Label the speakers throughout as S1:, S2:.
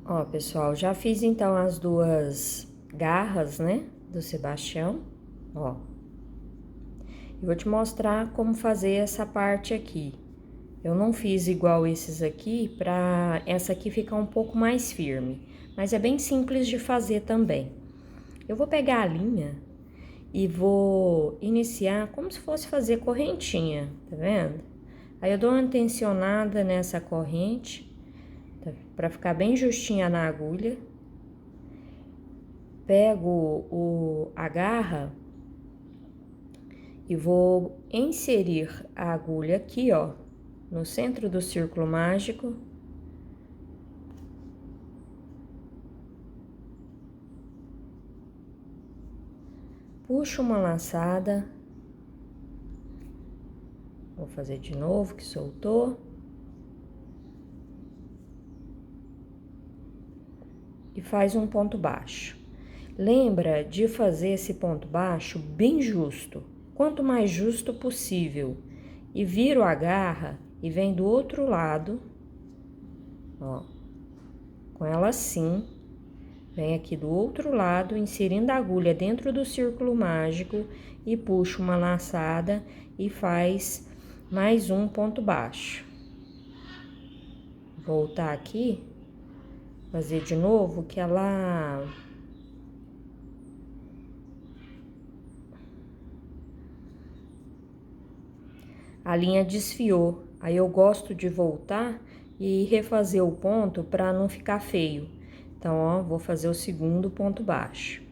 S1: Ó, pessoal, já fiz então as duas garras, né, do Sebastião, ó. E vou te mostrar como fazer essa parte aqui. Eu não fiz igual esses aqui, pra essa aqui ficar um pouco mais firme, mas é bem simples de fazer também. Eu vou pegar a linha e vou iniciar como se fosse fazer correntinha, tá vendo? Aí eu dou uma tensionada nessa corrente, tá? Pra ficar bem justinha na agulha. Pego a garra e vou inserir a agulha aqui, ó, no centro do círculo mágico. Puxo uma laçada. Vou fazer de novo, que soltou. E faz um ponto baixo. Lembra de fazer esse ponto baixo bem justo, quanto mais justo possível. E viro a garra e vem do outro lado, ó, com ela assim. Vem aqui do outro lado, inserindo a agulha dentro do círculo mágico e puxo uma laçada e faz mais um ponto baixo. Voltar aqui, fazer de novo, que ela... a linha desfiou. Aí eu gosto de voltar e refazer o ponto para não ficar feio. Então, ó, vou fazer o segundo ponto baixo,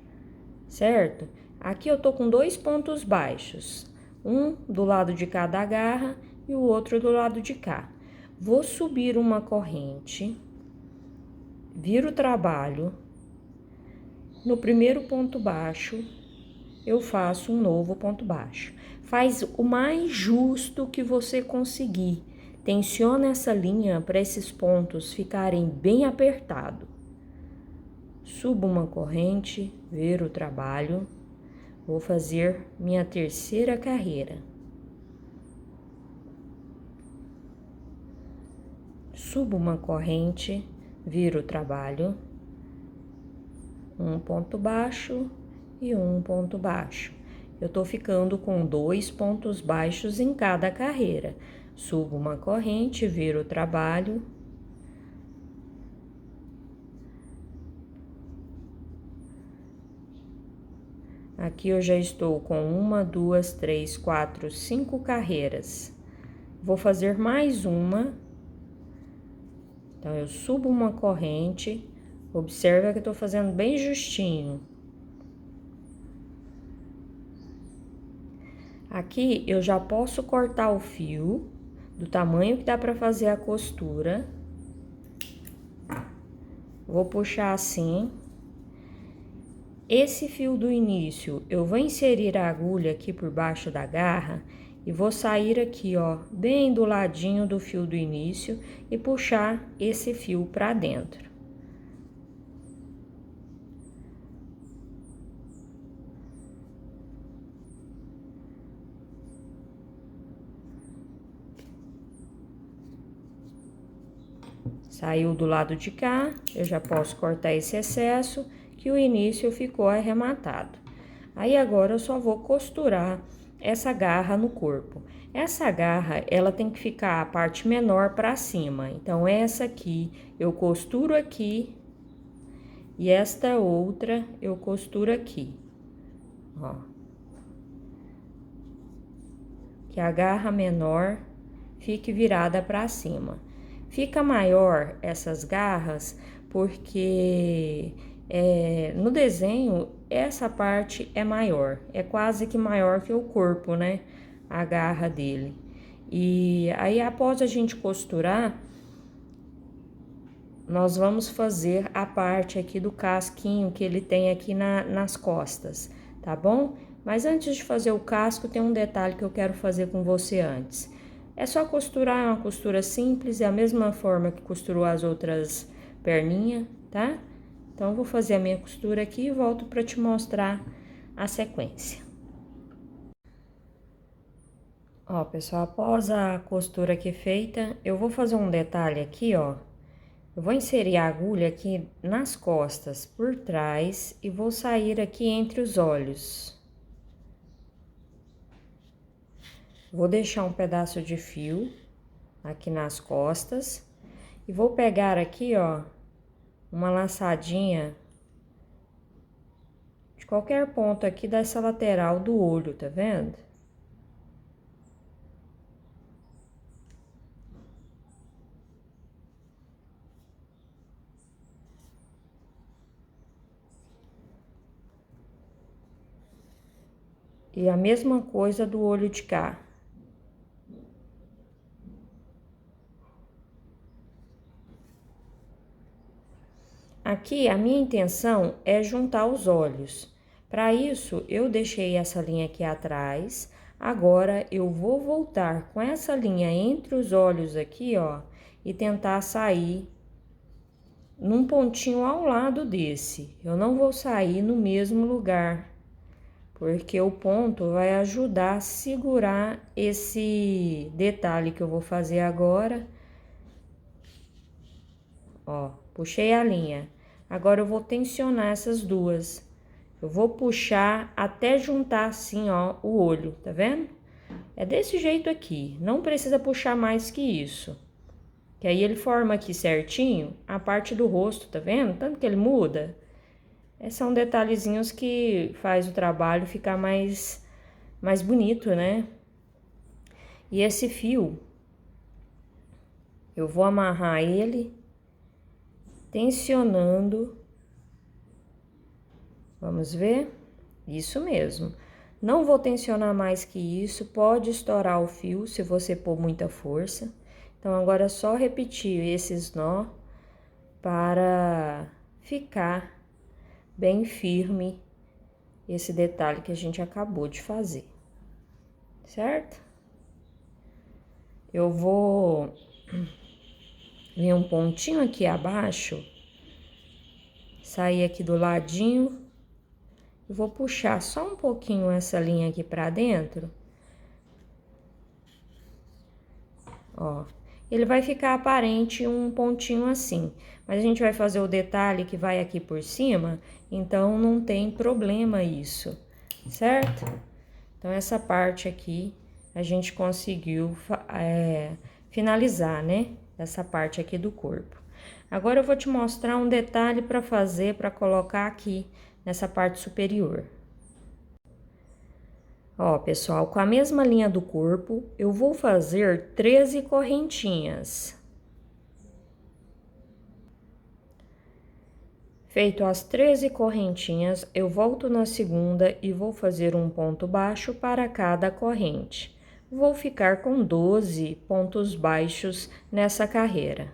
S1: certo? Aqui eu tô com dois pontos baixos, um do lado de cá da garra e o outro do lado de cá. Vou subir uma corrente, viro o trabalho, no primeiro ponto baixo, eu faço um novo ponto baixo. Faz o mais justo que você conseguir. Tensiona essa linha para esses pontos ficarem bem apertados. Subo uma corrente, viro o trabalho. Vou fazer minha terceira carreira. Subo uma corrente, viro o trabalho. Um ponto baixo e um ponto baixo. Eu tô ficando com dois pontos baixos em cada carreira. Subo uma corrente, viro o trabalho. Aqui eu já estou com uma, duas, três, quatro, cinco carreiras. Vou fazer mais uma. Então, eu subo uma corrente. Observa que eu tô fazendo bem justinho. Aqui eu já posso cortar o fio do tamanho que dá para fazer a costura. Vou puxar assim. Esse fio do início, eu vou inserir a agulha aqui por baixo da garra e vou sair aqui, ó, bem do ladinho do fio do início e puxar esse fio para dentro. Saiu do lado de cá, eu já posso cortar esse excesso, que o início ficou arrematado. Aí agora eu só vou costurar essa garra no corpo. Essa garra, ela tem que ficar a parte menor para cima. Então, essa aqui eu costuro aqui e esta outra eu costuro aqui, ó. Que a garra menor fique virada para cima. Fica maior essas garras porque no desenho essa parte é maior, é quase que maior que o corpo, né? A garra dele. E aí após a gente costurar, nós vamos fazer a parte aqui do casquinho que ele tem aqui nas costas, tá bom? Mas antes de fazer o casco, tem um detalhe que eu quero fazer com você antes. É só costurar, é uma costura simples, é a mesma forma que costurou as outras perninhas, tá? Então, eu vou fazer a minha costura aqui e volto para te mostrar a sequência. Ó, pessoal, após a costura aqui feita, eu vou fazer um detalhe aqui, ó, Eu vou inserir a agulha aqui nas costas, por trás, e vou sair aqui entre os olhos. Vou deixar um pedaço de fio aqui nas costas e vou pegar aqui, ó, uma laçadinha de qualquer ponto aqui dessa lateral do olho, tá vendo? E a mesma coisa do olho de cá. Aqui, a minha intenção é juntar os olhos. Para isso, eu deixei essa linha aqui atrás. Agora, eu vou voltar com essa linha entre os olhos aqui, ó, e tentar sair num pontinho ao lado desse. Eu não vou sair no mesmo lugar, porque o ponto vai ajudar a segurar esse detalhe que eu vou fazer agora. Ó, puxei a linha. Agora eu vou tensionar essas duas. Eu vou puxar até juntar assim, ó, o olho, tá vendo? É desse jeito aqui, não precisa puxar mais que isso. Que aí ele forma aqui certinho a parte do rosto, tá vendo? Tanto que ele muda. Esses são detalhezinhos que faz o trabalho ficar mais bonito, né? E esse fio, eu vou amarrar ele tensionando. Vamos ver? Isso mesmo. Não vou tensionar mais que isso, pode estourar o fio se você pôr muita força. Então, agora é só repetir esses nó para ficar bem firme esse detalhe que a gente acabou de fazer, certo? Eu vou vir um pontinho aqui abaixo, sair aqui do ladinho. Eu vou puxar só um pouquinho essa linha aqui pra dentro. Ó, ele vai ficar aparente um pontinho assim. Mas a gente vai fazer o detalhe que vai aqui por cima, então não tem problema isso, certo? Então, essa parte aqui a gente conseguiu finalizar, né? Essa parte aqui do corpo. Agora, eu vou te mostrar um detalhe para fazer, para colocar aqui nessa parte superior. Ó, pessoal, com a mesma linha do corpo, eu vou fazer 13 correntinhas. Feito as 13 correntinhas, eu volto na segunda e vou fazer um ponto baixo para cada corrente. Vou ficar com 12 pontos baixos nessa carreira.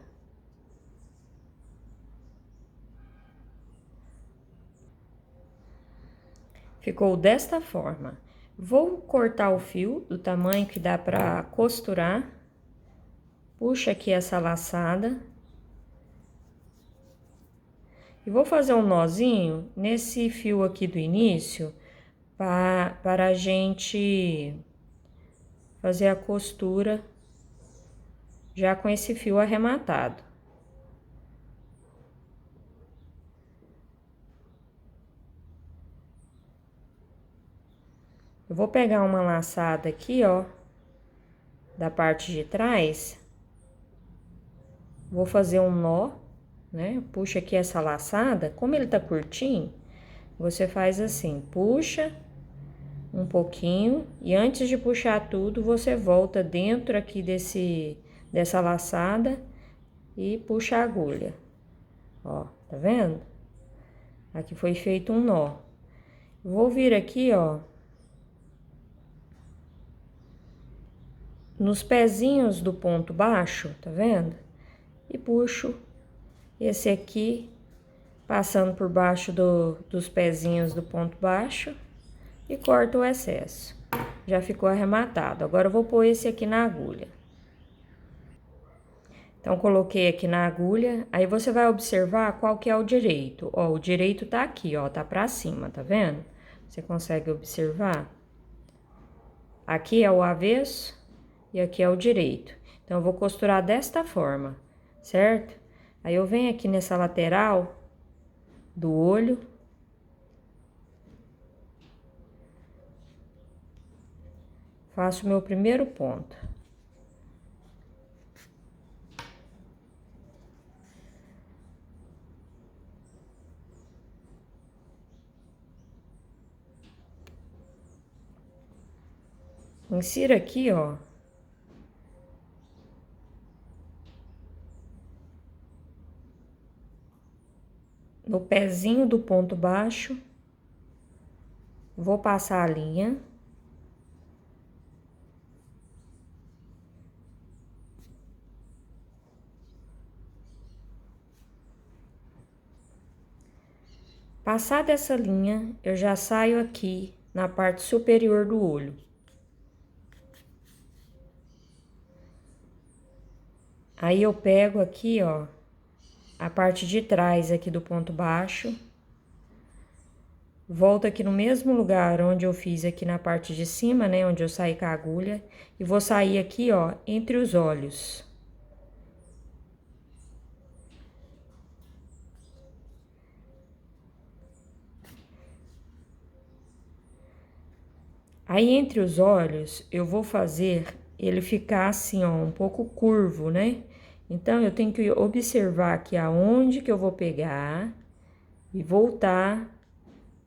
S1: Ficou desta forma. Vou cortar o fio do tamanho que dá para costurar. Puxa aqui essa laçada. E vou fazer um nozinho nesse fio aqui do início, para a gente fazer a costura já com esse fio arrematado. Eu vou pegar uma laçada aqui, ó, da parte de trás, vou fazer um nó, né? Puxa aqui essa laçada, como ele tá curtinho, você faz assim, puxa um pouquinho e antes de puxar tudo, você volta dentro aqui dessa laçada e puxa a agulha. Ó, tá vendo? Aqui foi feito um nó. Vou vir aqui, ó, nos pezinhos do ponto baixo, tá vendo? E puxo esse aqui, passando por baixo dos pezinhos do ponto baixo e corto o excesso. Já ficou arrematado. Agora, eu vou pôr esse aqui na agulha. Então, coloquei aqui na agulha, aí você vai observar qual que é o direito. Ó, o direito tá aqui, ó, tá pra cima, tá vendo? Você consegue observar? Aqui é o avesso e aqui é o direito. Então, eu vou costurar desta forma, certo? Aí eu venho aqui nessa lateral do olho. Faço o meu primeiro ponto. Insiro aqui, ó. No pezinho do ponto baixo. Vou passar a linha. Passada essa linha, eu já saio aqui na parte superior do olho. Aí eu pego aqui, ó, a parte de trás aqui do ponto baixo. Volto aqui no mesmo lugar onde eu fiz aqui na parte de cima, né, onde eu saí com a agulha. E vou sair aqui, ó, entre os olhos. Aí, entre os olhos, eu vou fazer ele ficar assim, ó, um pouco curvo, né? Então, eu tenho que observar aqui aonde que eu vou pegar e voltar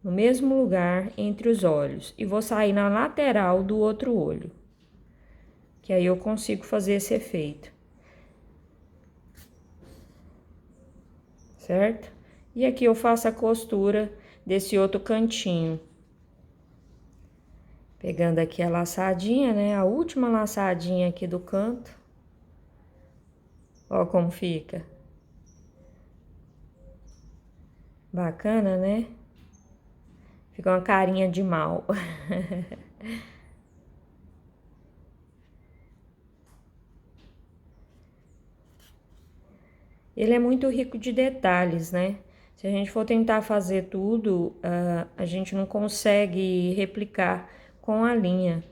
S1: no mesmo lugar entre os olhos. E vou sair na lateral do outro olho, que aí eu consigo fazer esse efeito. Certo? E aqui eu faço a costura desse outro cantinho. Pegando aqui a laçadinha, né? A última laçadinha aqui do canto. Ó como fica. Bacana, né? Fica uma carinha de mal. Ele é muito rico de detalhes, né? Se a gente for tentar fazer tudo, a gente não consegue replicar com a linha.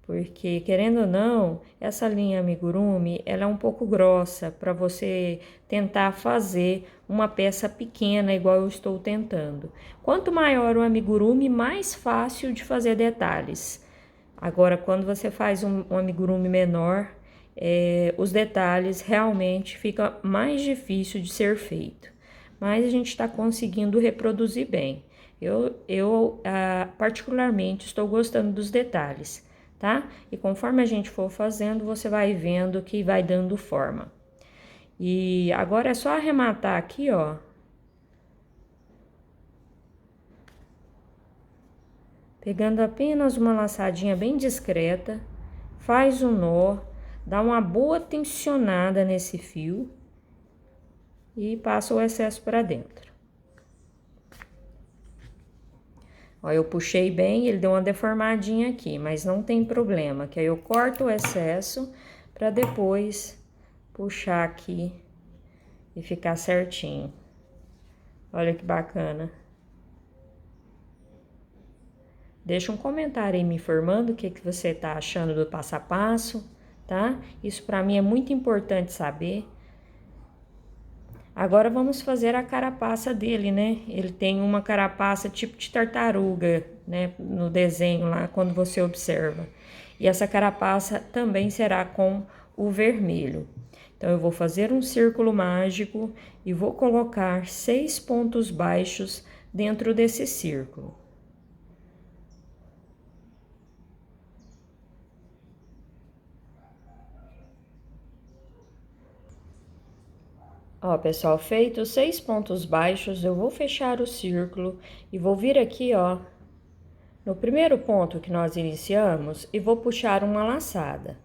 S1: Porque, querendo ou não, essa linha amigurumi, ela é um pouco grossa para você tentar fazer uma peça pequena, igual eu estou tentando. Quanto maior o amigurumi, mais fácil de fazer detalhes. Agora, quando você faz um amigurumi menor, os detalhes realmente fica mais difícil de ser feito. Mas a gente está conseguindo reproduzir bem. Eu particularmente estou gostando dos detalhes, tá? E conforme a gente for fazendo, você vai vendo que vai dando forma. E agora é só arrematar aqui, ó. Pegando apenas uma laçadinha bem discreta, faz um nó, dá uma boa tensionada nesse fio e passa o excesso para dentro. Ó, eu puxei bem, ele deu uma deformadinha aqui, mas não tem problema, que aí eu corto o excesso para depois puxar aqui e ficar certinho. Olha que bacana. Deixa um comentário aí me informando o que você tá achando do passo a passo, tá? Isso para mim é muito importante saber. Agora vamos fazer a carapaça dele, né? Ele tem uma carapaça tipo de tartaruga, né? No desenho lá, quando você observa. E essa carapaça também será com o vermelho. Então, eu vou fazer um círculo mágico e vou colocar 6 pontos baixos dentro desse círculo. Ó, pessoal, feito 6 pontos baixos, eu vou fechar o círculo e vou vir aqui, ó, no primeiro ponto que nós iniciamos e vou puxar uma laçada.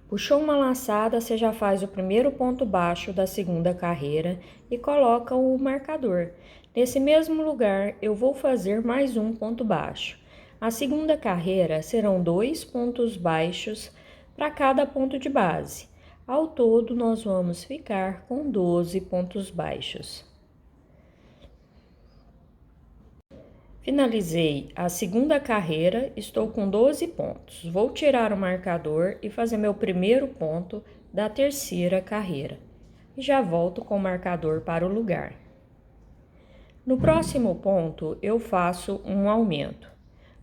S1: Puxou uma laçada, você já faz o primeiro ponto baixo da segunda carreira e coloca o marcador. Nesse mesmo lugar, eu vou fazer mais um ponto baixo. A segunda carreira serão 2 pontos baixos para cada ponto de base. Ao todo, nós vamos ficar com 12 pontos baixos. Finalizei a segunda carreira, estou com 12 pontos. Vou tirar o marcador e fazer meu primeiro ponto da terceira carreira. E já volto com o marcador para o lugar. No próximo ponto, eu faço um aumento.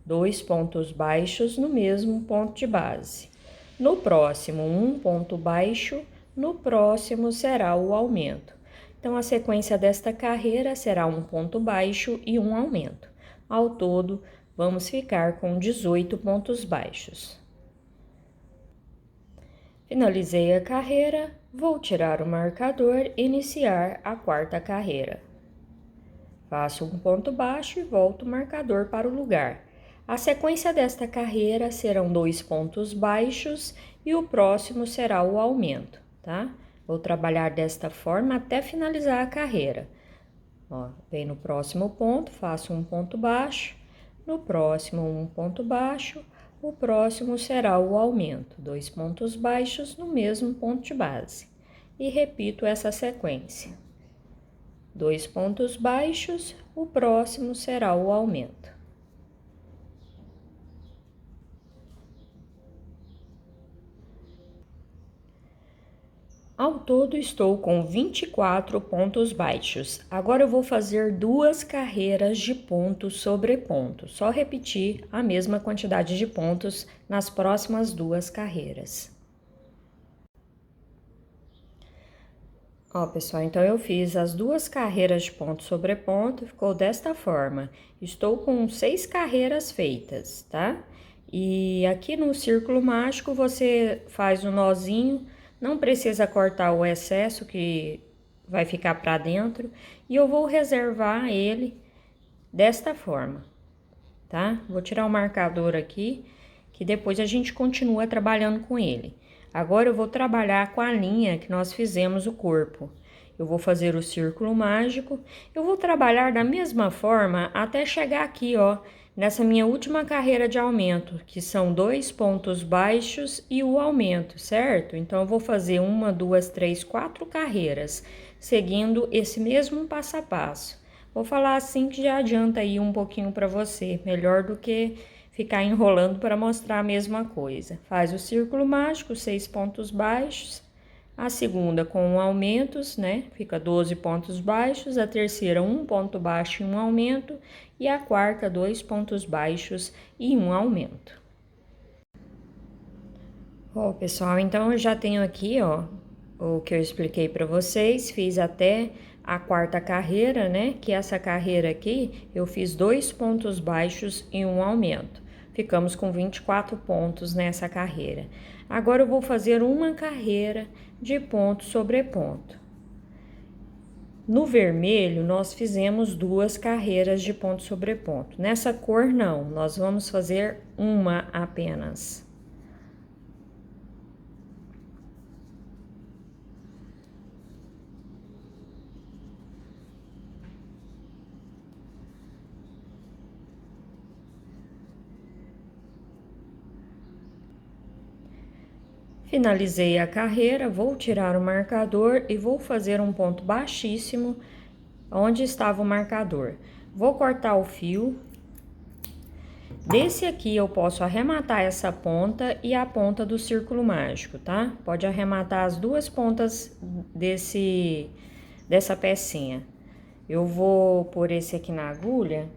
S1: 2 pontos baixos no mesmo ponto de base. No próximo, um ponto baixo, no próximo será o aumento. Então, a sequência desta carreira será um ponto baixo e um aumento. Ao todo, vamos ficar com 18 pontos baixos. Finalizei a carreira, vou tirar o marcador e iniciar a quarta carreira. Faço um ponto baixo e volto o marcador para o lugar. A sequência desta carreira serão 2 pontos baixos e o próximo será o aumento, tá? Vou trabalhar desta forma até finalizar a carreira. Ó, vem no próximo ponto, faço um ponto baixo, no próximo um ponto baixo, o próximo será o aumento, 2 pontos baixos no mesmo ponto de base. E repito essa sequência. 2 pontos baixos, o próximo será o aumento. Ao todo, estou com 24 pontos baixos. Agora eu vou fazer 2 carreiras de ponto sobre ponto. Só repetir a mesma quantidade de pontos nas próximas 2 carreiras. Ó, pessoal, então eu fiz as 2 carreiras de ponto sobre ponto, ficou desta forma. Estou com 6 carreiras feitas, tá? E aqui no círculo mágico você faz um nozinho. Não precisa cortar o excesso que vai ficar para dentro. E eu vou reservar ele desta forma, tá? Vou tirar o marcador aqui, que depois a gente continua trabalhando com ele. Agora eu vou trabalhar com a linha que nós fizemos o corpo. Eu vou fazer o círculo mágico. Eu vou trabalhar da mesma forma até chegar aqui, ó, nessa minha última carreira de aumento, que são 2 pontos baixos e o aumento, certo? Então, eu vou fazer 1, 2, 3, 4 carreiras, seguindo esse mesmo passo a passo. Vou falar assim que já adianta aí um pouquinho para você, melhor do que ficar enrolando para mostrar a mesma coisa. Faz o círculo mágico, 6 pontos baixos. A segunda com aumentos, né? Fica 12 pontos baixos. A terceira, 1 ponto baixo e um aumento. E a quarta, 2 pontos baixos e um aumento. Ó, pessoal, então eu já tenho aqui, ó, o que eu expliquei para vocês. Fiz até a quarta carreira, né? Que essa carreira aqui, eu fiz 2 pontos baixos e um aumento. Ficamos com 24 pontos nessa carreira. Agora eu vou fazer uma carreira de ponto sobre ponto. No vermelho, nós fizemos 2 carreiras de ponto sobre ponto. Nessa cor, não, nós vamos fazer uma apenas. Finalizei a carreira, vou tirar o marcador e vou fazer um ponto baixíssimo onde estava o marcador. Vou cortar o fio. Desse aqui eu posso arrematar essa ponta e a ponta do círculo mágico, tá? Pode arrematar as 2 pontas dessa pecinha. Eu vou pôr esse aqui na agulha,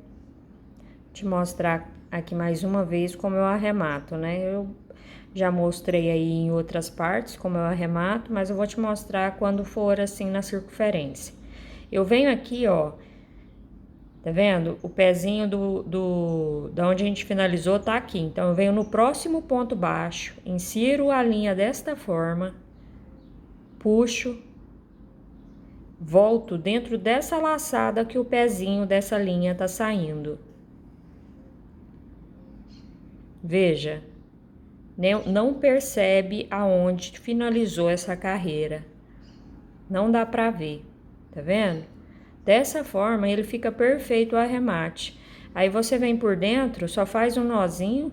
S1: te mostrar aqui mais uma vez como eu arremato, né? Eu já mostrei aí em outras partes como eu arremato, mas eu vou te mostrar quando for assim na circunferência. Eu venho aqui, ó, tá vendo? O pezinho da onde a gente finalizou tá aqui. Então, eu venho no próximo ponto baixo, insiro a linha desta forma, puxo, volto dentro dessa laçada que o pezinho dessa linha tá saindo. Veja. Não percebe aonde finalizou essa carreira. Não dá pra ver, tá vendo? Dessa forma, ele fica perfeito o arremate. Aí, você vem por dentro, só faz um nozinho,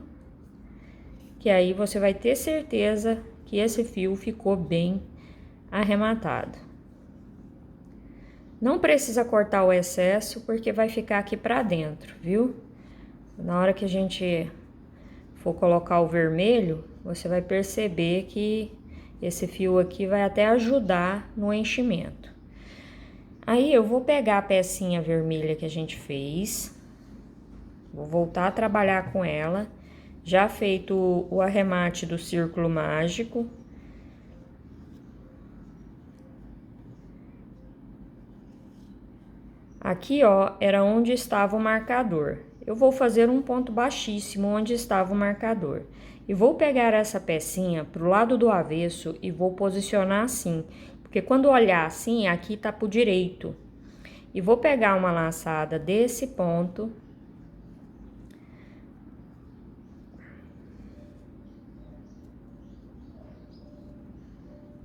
S1: que aí você vai ter certeza que esse fio ficou bem arrematado. Não precisa cortar o excesso, porque vai ficar aqui pra dentro, viu? Na hora que a gente for colocar o vermelho, você vai perceber que esse fio aqui vai até ajudar no enchimento. Aí eu vou pegar a pecinha vermelha que a gente fez, vou voltar a trabalhar com ela, já feito o arremate do círculo mágico. Aqui, ó, era onde estava o marcador. Eu vou fazer um ponto baixíssimo onde estava o marcador. E vou pegar essa pecinha pro lado do avesso e vou posicionar assim. Porque quando olhar assim, aqui tá pro direito. E vou pegar uma laçada desse ponto.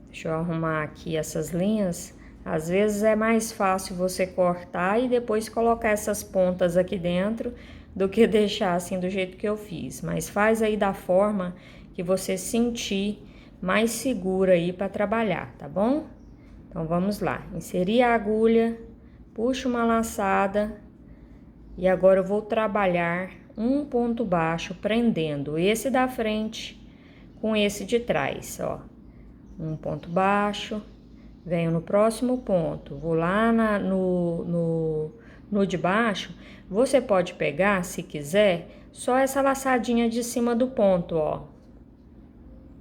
S1: Deixa eu arrumar aqui essas linhas. Às vezes é mais fácil você cortar e depois colocar essas pontas aqui dentro do que deixar assim do jeito que eu fiz. Mas faz aí da forma que você sentir mais segura aí para trabalhar, tá bom? Então vamos lá. Inserir a agulha, puxo uma laçada e agora eu vou trabalhar um ponto baixo prendendo esse da frente com esse de trás, ó. Um ponto baixo. Venho no próximo ponto, vou lá no de baixo. Você pode pegar, se quiser, só essa laçadinha de cima do ponto, ó.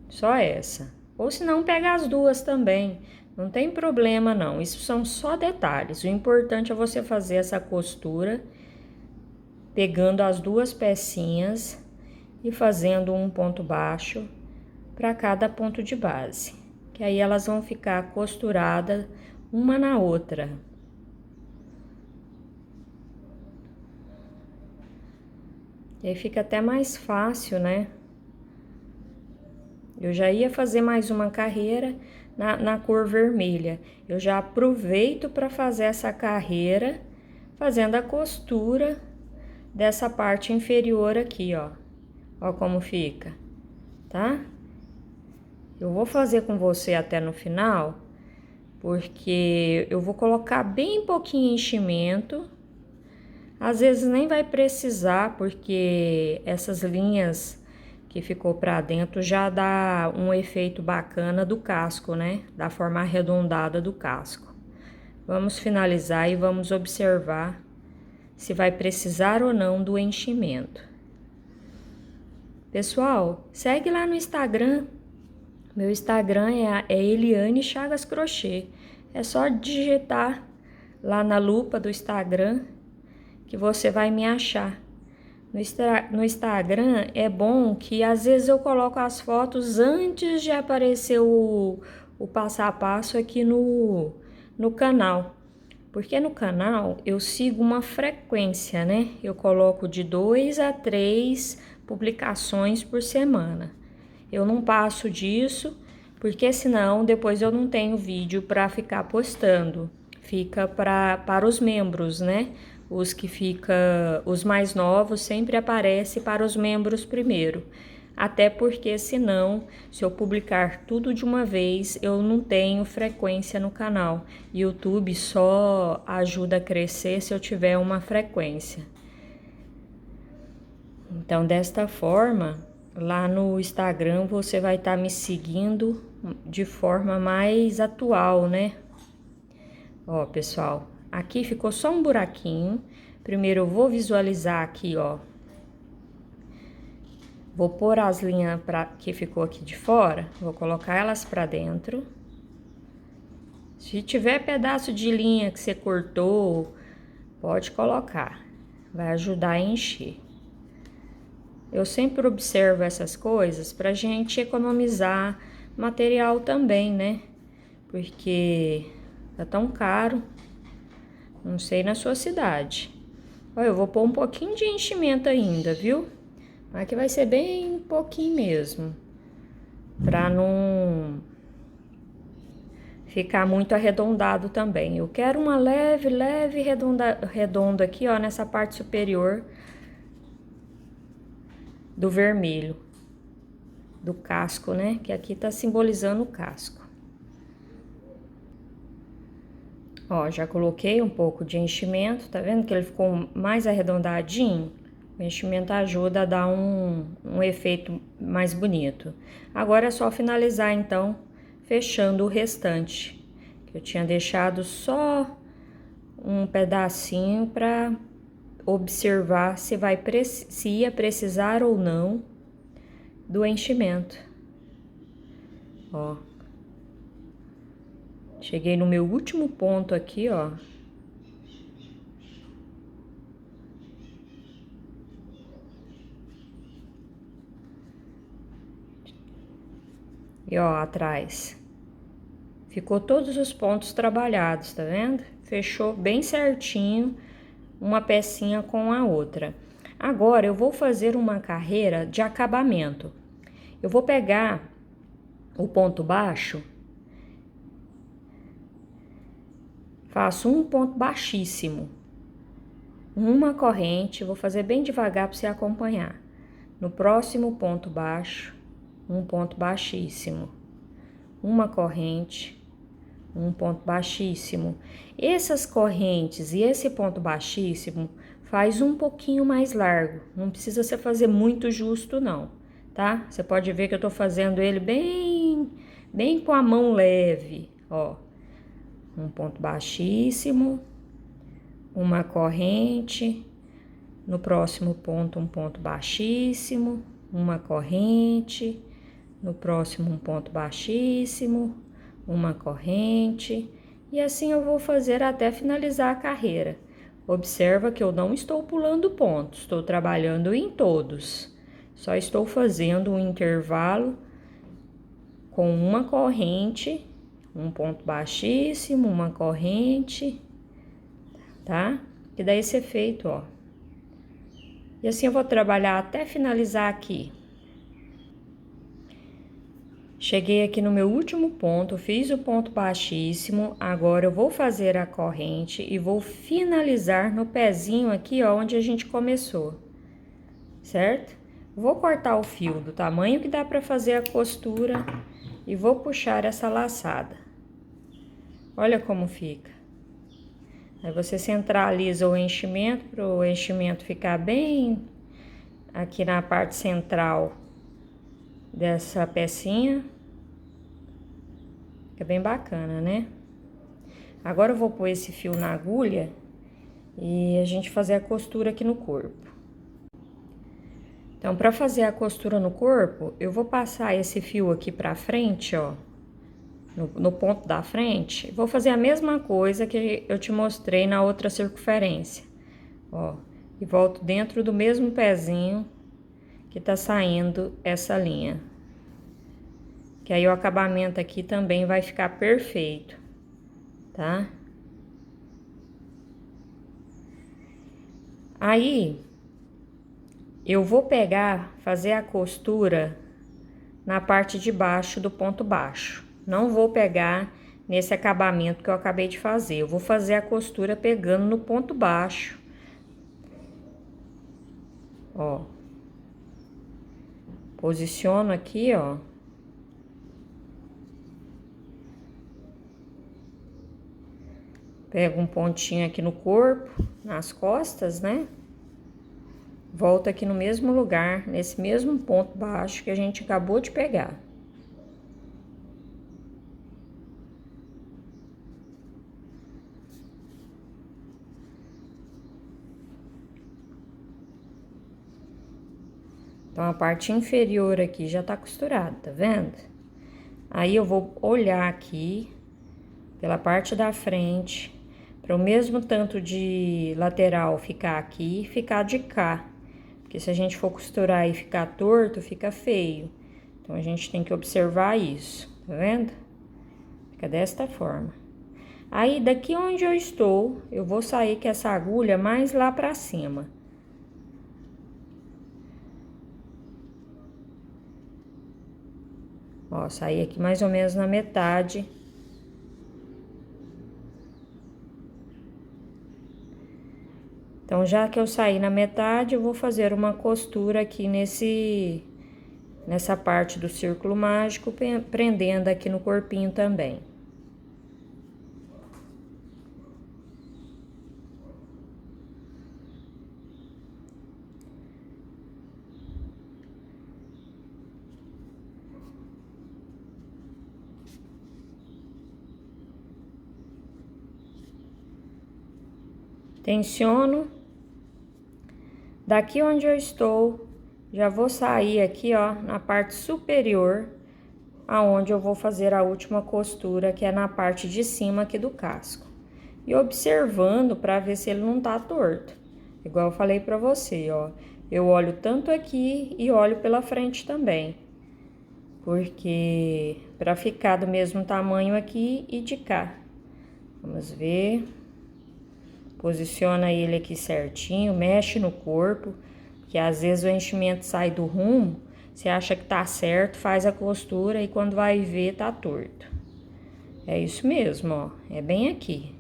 S1: Só essa. Ou se não, pega as duas também. Não tem problema, não. Isso são só detalhes. O importante é você fazer essa costura, pegando as duas pecinhas e fazendo um ponto baixo para cada ponto de base. Que aí elas vão ficar costuradas uma na outra. E aí fica até mais fácil, né? Eu já ia fazer mais uma carreira na cor vermelha. Eu já aproveito para fazer essa carreira, fazendo a costura dessa parte inferior aqui, ó. Ó como fica, tá? Eu vou fazer com você até no final, porque eu vou colocar bem pouquinho enchimento. Às vezes nem vai precisar, porque essas linhas que ficou pra dentro já dá um efeito bacana do casco, né? Da forma arredondada do casco. Vamos finalizar e vamos observar se vai precisar ou não do enchimento. Pessoal, segue lá no Instagram. Meu Instagram é Eliane Chagas Crochê. É só digitar lá na lupa do Instagram que você vai me achar. No Instagram é bom que às vezes eu coloco as fotos antes de aparecer o passo a passo aqui no canal. Porque no canal eu sigo uma frequência, né? Eu coloco de 2 a 3 publicações por semana. Eu não passo disso, porque senão depois eu não tenho vídeo para ficar postando. Fica para os membros, né? Os mais novos sempre aparece para os membros primeiro. Até porque senão, se eu publicar tudo de uma vez, eu não tenho frequência no canal. YouTube só ajuda a crescer se eu tiver uma frequência. Então, desta forma, lá no Instagram você vai estar me seguindo de forma mais atual, né? Ó, pessoal, aqui ficou só um buraquinho. Primeiro eu vou visualizar aqui, ó. Vou pôr as linhas que ficou aqui de fora, vou colocar elas pra dentro. Se tiver pedaço de linha que você cortou, pode colocar. Vai ajudar a encher. Eu sempre observo essas coisas pra gente economizar material também, né? Porque tá tão caro. Não sei na sua cidade. Olha, eu vou pôr um pouquinho de enchimento ainda, viu? Aqui vai ser bem pouquinho mesmo. Pra não ficar muito arredondado também. Eu quero uma leve redonda aqui, ó, nessa parte superior do vermelho, do casco, né? Que aqui tá simbolizando o casco. Ó, já coloquei um pouco de enchimento, tá vendo que ele ficou mais arredondadinho? O enchimento ajuda a dar um efeito mais bonito. Agora é só finalizar, então, fechando o restante, que eu tinha deixado só um pedacinho para observar se ia precisar ou não do enchimento. Ó. Cheguei no meu último ponto aqui, ó. E ó, atrás. Ficou todos os pontos trabalhados, tá vendo? Fechou bem certinho uma pecinha com a outra. Agora eu vou fazer uma carreira de acabamento. Eu vou pegar o ponto baixo, faço um ponto baixíssimo, uma corrente, vou fazer bem devagar para você acompanhar. No próximo ponto baixo, um ponto baixíssimo, uma corrente, um ponto baixíssimo. Essas correntes e esse ponto baixíssimo faz um pouquinho mais largo, não precisa você fazer muito justo não, tá? Você pode ver que eu tô fazendo ele bem com a mão leve, ó. Um ponto baixíssimo, uma corrente, no próximo ponto um ponto baixíssimo, uma corrente, no próximo um ponto baixíssimo, uma corrente, e assim eu vou fazer até finalizar a carreira. Observa que eu não estou pulando pontos, estou trabalhando em todos, só estou fazendo um intervalo com uma corrente, um ponto baixíssimo, uma corrente, tá? Que dá esse efeito, ó. E assim eu vou trabalhar até finalizar aqui. Cheguei aqui no meu último ponto, fiz o ponto baixíssimo, agora eu vou fazer a corrente e vou finalizar no pezinho aqui, ó, onde a gente começou, certo? Vou cortar o fio do tamanho que dá pra fazer a costura e vou puxar essa laçada. Olha como fica. Aí você centraliza o enchimento, para o enchimento ficar bem aqui na parte central dessa pecinha. Fica bem bacana, né? Agora eu vou pôr esse fio na agulha e a gente fazer a costura aqui no corpo. Então, para fazer a costura no corpo, eu vou passar esse fio aqui pra frente, ó. No ponto da frente, vou fazer a mesma coisa que eu te mostrei na outra circunferência, ó, e volto dentro do mesmo pezinho que tá saindo essa linha, que aí o acabamento aqui também vai ficar perfeito, tá? Aí, eu vou pegar, fazer a costura na parte de baixo do ponto baixo. Não vou pegar nesse acabamento que eu acabei de fazer. Eu vou fazer a costura pegando no ponto baixo. Ó. Posiciono aqui, ó. Pego um pontinho aqui no corpo, nas costas, né? Volto aqui no mesmo lugar, nesse mesmo ponto baixo que a gente acabou de pegar. Então, a parte inferior aqui já tá costurada, tá vendo? Aí, eu vou olhar aqui, pela parte da frente, para o mesmo tanto de lateral ficar aqui e ficar de cá. Porque se a gente for costurar e ficar torto, fica feio. Então, a gente tem que observar isso, tá vendo? Fica desta forma. Aí, daqui onde eu estou, eu vou sair com essa agulha mais lá pra cima. Ó, saí aqui mais ou menos na metade. Então, já que eu saí na metade, eu vou fazer uma costura aqui nessa parte do círculo mágico, prendendo aqui no corpinho também. Tensiono. Daqui onde eu estou, já vou sair aqui, ó, na parte superior, aonde eu vou fazer a última costura, que é na parte de cima aqui do casco. E observando para ver se ele não tá torto. Igual eu falei pra você, ó. Eu olho tanto aqui e olho pela frente também. Porque para ficar do mesmo tamanho aqui e de cá. Vamos ver. Posiciona ele aqui certinho, mexe no corpo, que às vezes o enchimento sai do rumo, você acha que tá certo, faz a costura e quando vai ver tá torto. É isso mesmo, ó, é bem aqui.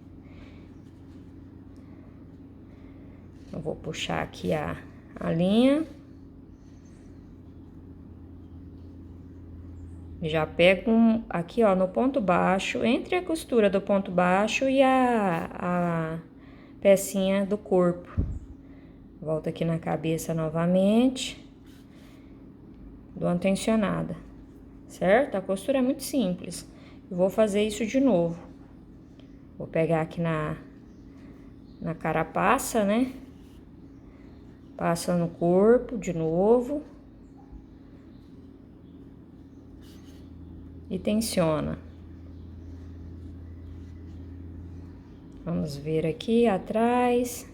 S1: Eu vou puxar aqui a linha. Já pego aqui, ó, no ponto baixo, entre a costura do ponto baixo e a pecinha do corpo. Volto aqui na cabeça novamente. Dou uma tensionada, certo? A costura é muito simples. Eu vou fazer isso de novo. Vou pegar aqui na carapaça, né? Passa no corpo de novo. E tensiona. Vamos ver aqui atrás.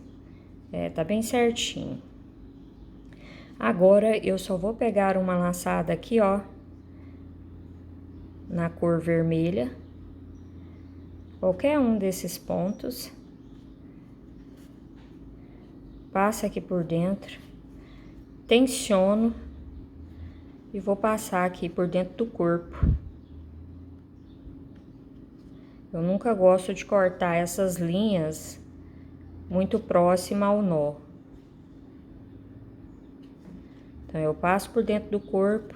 S1: Tá bem certinho. Agora, eu só vou pegar uma laçada aqui, ó. Na cor vermelha. Qualquer um desses pontos. Passa aqui por dentro. Tensiono. E vou passar aqui por dentro do corpo. Eu nunca gosto de cortar essas linhas muito próxima ao nó. Então, eu passo por dentro do corpo,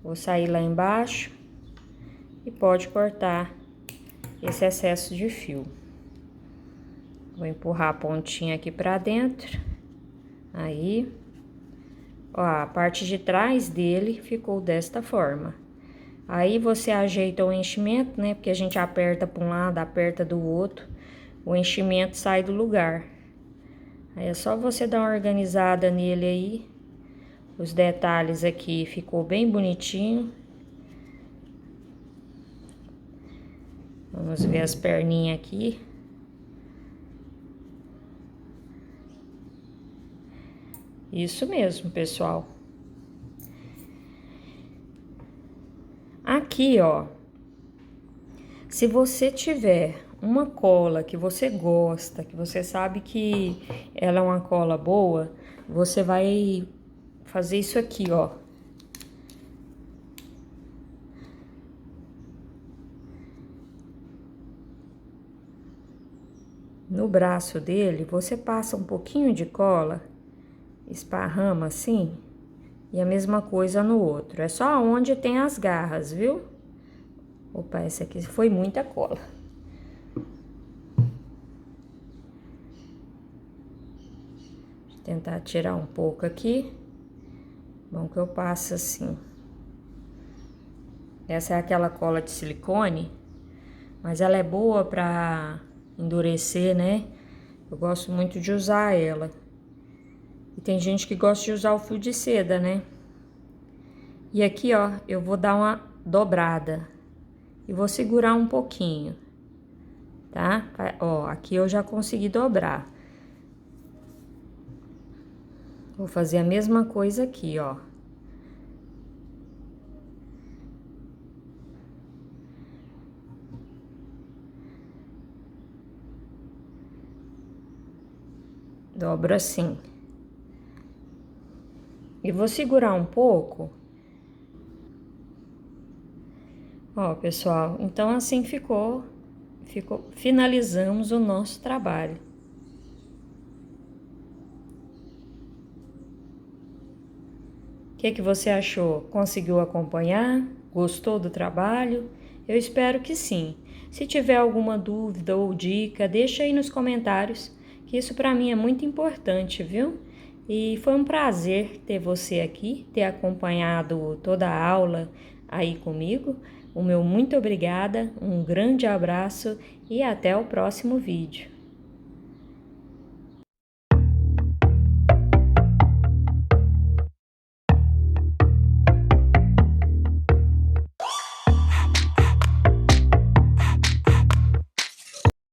S1: vou sair lá embaixo e pode cortar esse excesso de fio. Vou empurrar a pontinha aqui pra dentro. Aí, ó, a parte de trás dele ficou desta forma. Aí, você ajeita o enchimento, né? Porque a gente aperta pra um lado, aperta do outro. O enchimento sai do lugar. Aí, é só você dar uma organizada nele aí. Os detalhes aqui ficou bem bonitinho. Vamos ver as perninhas aqui. Isso mesmo, pessoal. Aqui, ó. Se você tiver uma cola que você gosta, que você sabe que ela é uma cola boa, você vai fazer isso aqui, ó. No braço dele, você passa um pouquinho de cola, esparrama assim, e a mesma coisa no outro. É só onde tem as garras, viu? Opa, essa aqui foi muita cola. Deixa eu tentar tirar um pouco aqui. Bom que eu passo assim. Essa é aquela cola de silicone, mas ela é boa pra endurecer, né? Eu gosto muito de usar ela. E tem gente que gosta de usar o fio de seda, né? E aqui, ó, eu vou dar uma dobrada. E vou segurar um pouquinho, tá? Ó, aqui eu já consegui dobrar. Vou fazer a mesma coisa aqui, ó. Dobro assim. E vou segurar um pouco. Ó, pessoal, então assim finalizamos o nosso trabalho. O que você achou? Conseguiu acompanhar? Gostou do trabalho? Eu espero que sim. Se tiver alguma dúvida ou dica, deixa aí nos comentários, que isso para mim é muito importante, viu? E foi um prazer ter você aqui, ter acompanhado toda a aula aí comigo. O meu muito obrigada, um grande abraço e até o próximo vídeo.